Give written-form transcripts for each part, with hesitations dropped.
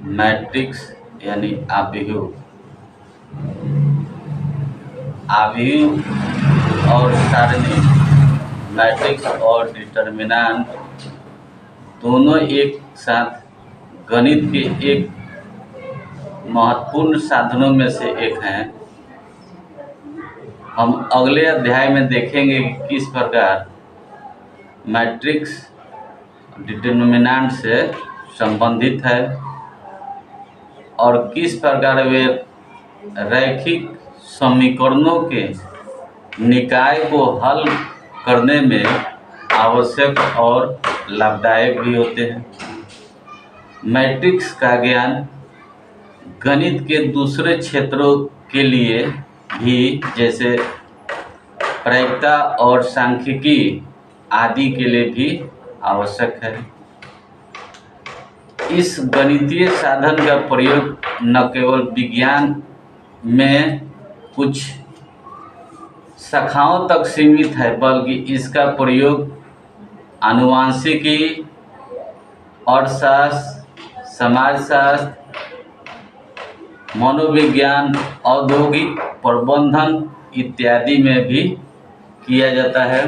Matrix यानी आव्यूह। आव्यूह और सारणी, मैट्रिक्स और डिटर्मिनेंट दोनों एक साथ गणित के एक महत्वपूर्ण साधनों में से एक हैं। हम अगले अध्याय में देखेंगे कि किस प्रकार मैट्रिक्स डिटर्मिनेंट से संबंधित है और किस प्रकार वे रैखिक समीकरणों के निकाय को हल करने में आवश्यक और लाभदायक भी होते हैं। मैट्रिक्स का ज्ञान गणित के दूसरे क्षेत्रों के लिए भी, जैसे प्रायिकता और सांख्यिकी आदि के लिए भी आवश्यक है। इस गणितीय साधन का प्रयोग न केवल विज्ञान में कुछ शाखाओं तक सीमित है, बल्कि इसका प्रयोग आनुवंशिकी, अर्थशास्त्र, समाजशास्त्र, मनोविज्ञान, औद्योगिक प्रबंधन इत्यादि में भी किया जाता है।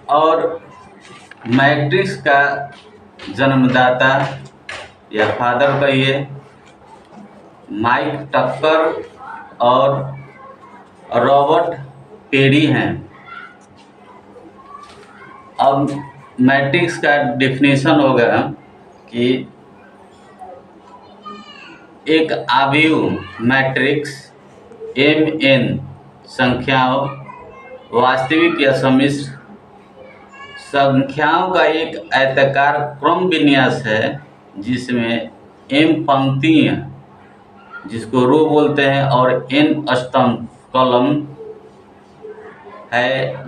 और मैट्रिक्स का जन्मदाता या फादर कहिए माइक टक्कर और रॉबर्ट पेरी हैं। अब मैट्रिक्स का डेफिनेशन होगा कि एक आव्यूह मैट्रिक्स mn संख्याओं, वास्तविक या सम्मिश्र संख्याओं का एक आयताकार क्रम विन्यास है, जिसमें m पंक्तियाँ, जिसको रो बोलते हैं, और n स्तंभ कॉलम है।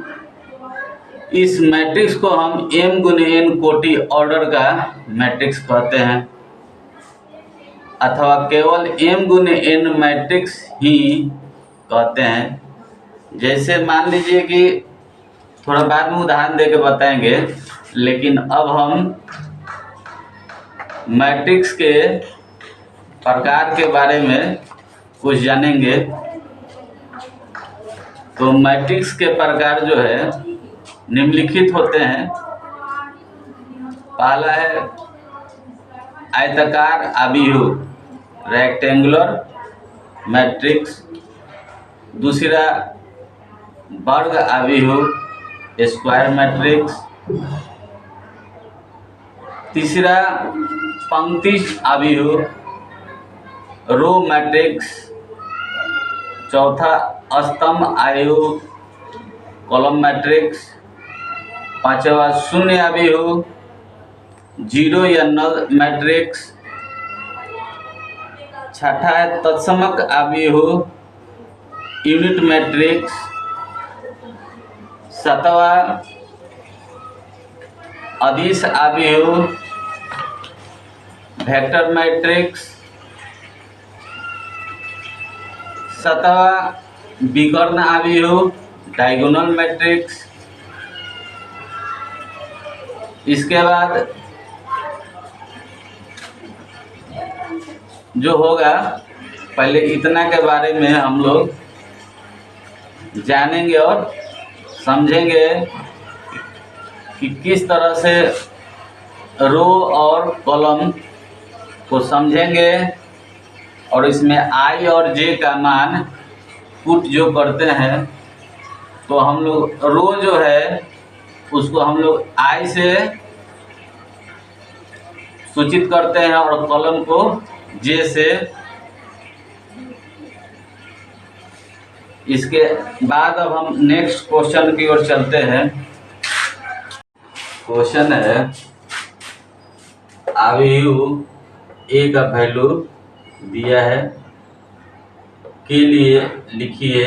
इस मैट्रिक्स को हम m गुने n कोटि ऑर्डर का मैट्रिक्स कहते हैं, अथवा केवल m गुने n मैट्रिक्स ही कहते हैं। जैसे मान लीजिए कि थोड़ा बाद में उदाहरण देके बताएंगे, लेकिन अब हम मैट्रिक्स के प्रकार के बारे में कुछ जानेंगे। तो मैट्रिक्स के प्रकार जो है निम्नलिखित होते हैं। पहला है आयताकार आव्यूह, रेक्टेंगुलर मैट्रिक्स। दूसरा वर्ग आव्यूह, स्क्वायर मैट्रिक्स। तीसरा पंक्तिज आव्यूह, रो मैट्रिक्स। चौथा स्तंभ आव्यूह, कॉलम मैट्रिक्स। पांचवा शून्य आव्यूह, जीरो या नल मैट्रिक्स। छठा है तत्समक आव्यूह, यूनिट मैट्रिक्स। सातवां अदिश आव्यूह, वेक्टर मैट्रिक्स। सातवां विकर्ण आव्यूह, डायगोनल मैट्रिक्स। इसके बाद जो होगा, पहले इतना के बारे में हम लोग जानेंगे और समझेंगे कि किस तरह से रो और कॉलम को समझेंगे, और इसमें आई और जे का मान पुट जो करते हैं, तो हम लोग रो जो है उसको हम लोग आई से सूचित करते हैं और कॉलम को जे से। इसके बाद अब हम नेक्स्ट क्वेश्चन की ओर चलते हैं। क्वेश्चन है आव्यूह ए का वैल्यू दिया है के लिए लिखिए।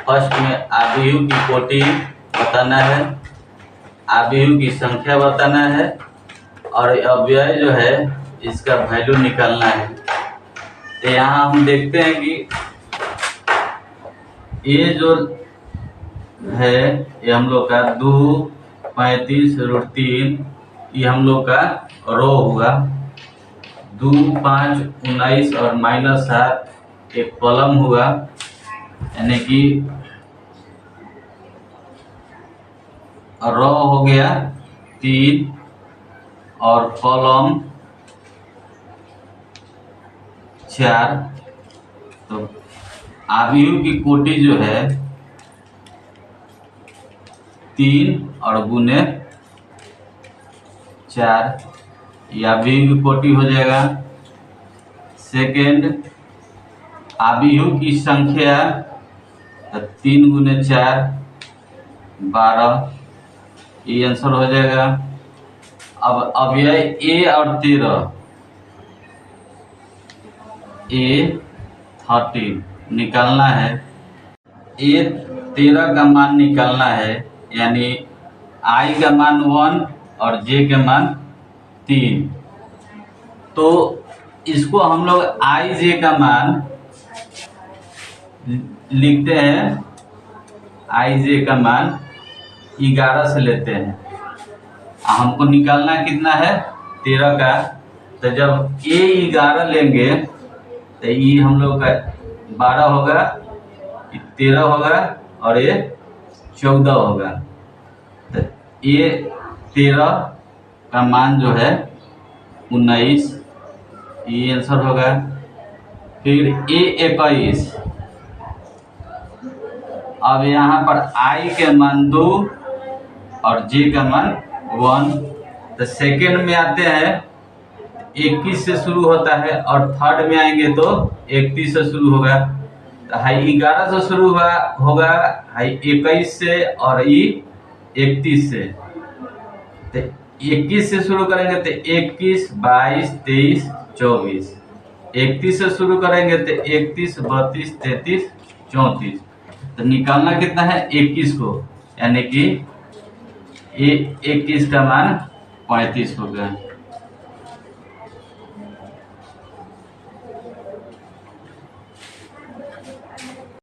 फर्स्ट में आव्यूह की कोटि बताना है, आव्यूह की संख्या बताना है, और अव्यय जो है इसका वैल्यू निकालना है। तो यहाँ हम देखते हैं कि ये जो है ये हम लोग का 2 35√3 ये हम लोग का रो होगा। 2 5 19 और -7 एक कॉलम हुआ, यानी कि रो हो गया 3 और कॉलम 4। तो आव्यूह की कोटि जो है 3 और गुने 4, ये आव्यूह की कोटि हो जाएगा। सेकेंड, आव्यूह की संख्या 3 गुने 4 12, ये आंसर हो जाएगा। अब अव्यय ए और 13, ए 13 निकालना है। ए 13 का मान निकालना है, यानी आई का मान 1 और जे का मान 3। तो इसको हम लोग आई जे का मान लिखते हैं, आई जे का मान 11 से लेते हैं। हमको निकालना कितना है 13 का, तो जब ए 11 लेंगे तो ये हम लोग का 12 होगा, 13 होगा और ये 14 होगा। तो ये 13 का मान जो है 19, ये आंसर होगा। फिर ए 21, अब यहाँ पर आई के मान 2 और जे का मान 1। तो सेकेंड में आते हैं 21 से शुरू होता है और थर्ड में आएंगे तो 31 से शुरू होगा। तो हाई 11 से शुरू होगा, हाई 21 से और ये 31 से। तो 21 से शुरू करेंगे तो 21 22 23 24, 31 से शुरू करेंगे तो 31 32 33 34। तो निकालना कितना है 21 को, यानी कि 21 का मान 35 हो गया।